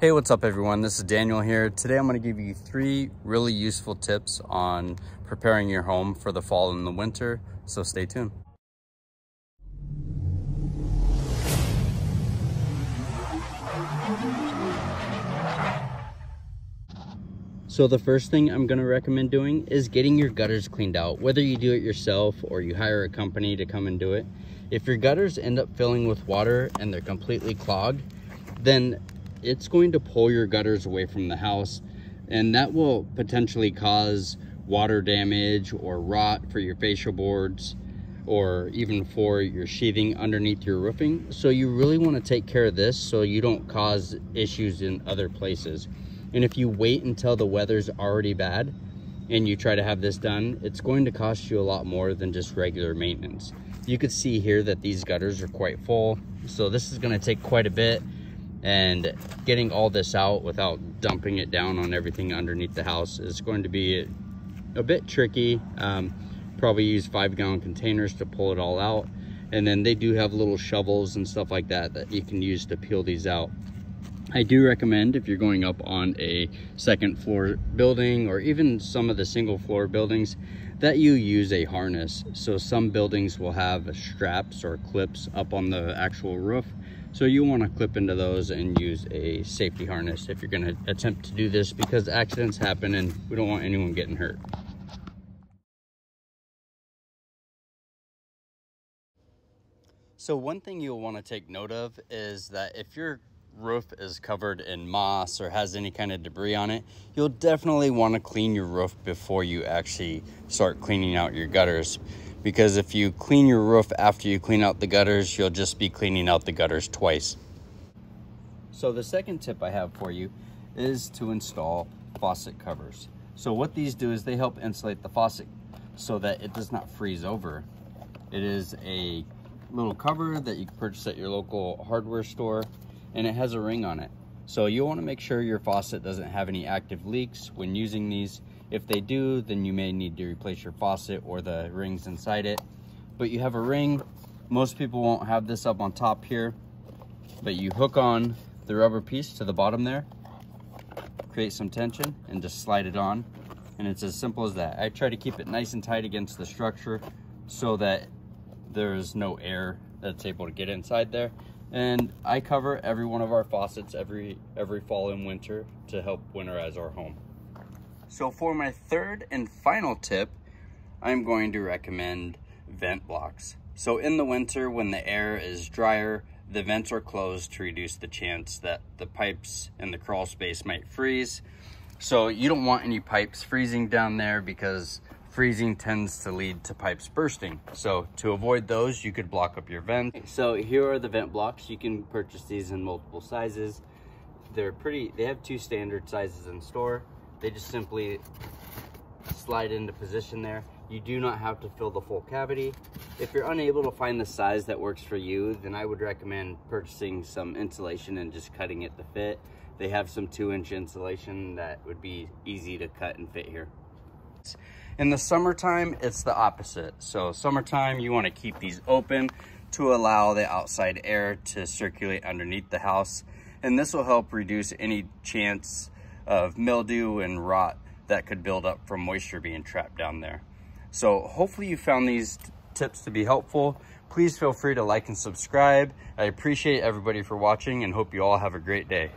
Hey, what's up everyone? This is Daniel here. Today I'm going to give you 3 really useful tips on preparing your home for the fall and the winter, so stay tuned. So the first thing I'm going to recommend doing is getting your gutters cleaned out, whether you do it yourself or you hire a company to come and do it. If your gutters end up filling with water and they're completely clogged, then it's going to pull your gutters away from the house, and that will potentially cause water damage or rot for your fascia boards or even for your sheathing underneath your roofing. So you really want to take care of this so you don't cause issues in other places. And if you wait until the weather's already bad and you try to have this done, it's going to cost you a lot more than just regular maintenance. You could see here that these gutters are quite full, so this is going to take quite a bit, and getting all this out without dumping it down on everything underneath the house is going to be a bit tricky. Probably use 5-gallon containers to pull it all out, and then they do have little shovels and stuff like that that you can use to peel these out. I do recommend, if you're going up on a second floor building or even some of the single floor buildings, that you use a harness. So some buildings will have straps or clips up on the actual roof, so you want to clip into those and use a safety harness if you're going to attempt to do this, because accidents happen and we don't want anyone getting hurt. So one thing you'll want to take note of is that if your roof is covered in moss or has any kind of debris on it, you'll definitely want to clean your roof before you actually start cleaning out your gutters. Because if you clean your roof after you clean out the gutters, you'll just be cleaning out the gutters twice. So the second tip I have for you is to install faucet covers. So what these do is they help insulate the faucet so that it does not freeze over. It is a little cover that you can purchase at your local hardware store, and it has a ring on it. So you want to make sure your faucet doesn't have any active leaks when using these. If they do, then you may need to replace your faucet or the rings inside it. But you have a ring. Most people won't have this up on top here, but you hook on the rubber piece to the bottom there, create some tension, and just slide it on. And it's as simple as that. I try to keep it nice and tight against the structure so that there's no air that's able to get inside there. And I cover every one of our faucets every fall and winter to help winterize our home. So for my third and final tip, I'm going to recommend vent blocks. So in the winter, when the air is drier, the vents are closed to reduce the chance that the pipes in the crawl space might freeze. So you don't want any pipes freezing down there, because freezing tends to lead to pipes bursting. So to avoid those, you could block up your vent. So here are the vent blocks. You can purchase these in multiple sizes. They have 2 standard sizes in store. They just simply slide into position there. You do not have to fill the full cavity. If you're unable to find the size that works for you, then I would recommend purchasing some insulation and just cutting it to fit. They have some 2-inch insulation that would be easy to cut and fit here. In the summertime, it's the opposite. So summertime, you want to keep these open to allow the outside air to circulate underneath the house. And this will help reduce any chance of mildew and rot that could build up from moisture being trapped down there. So hopefully you found these tips to be helpful. Please feel free to like and subscribe. I appreciate everybody for watching and hope you all have a great day.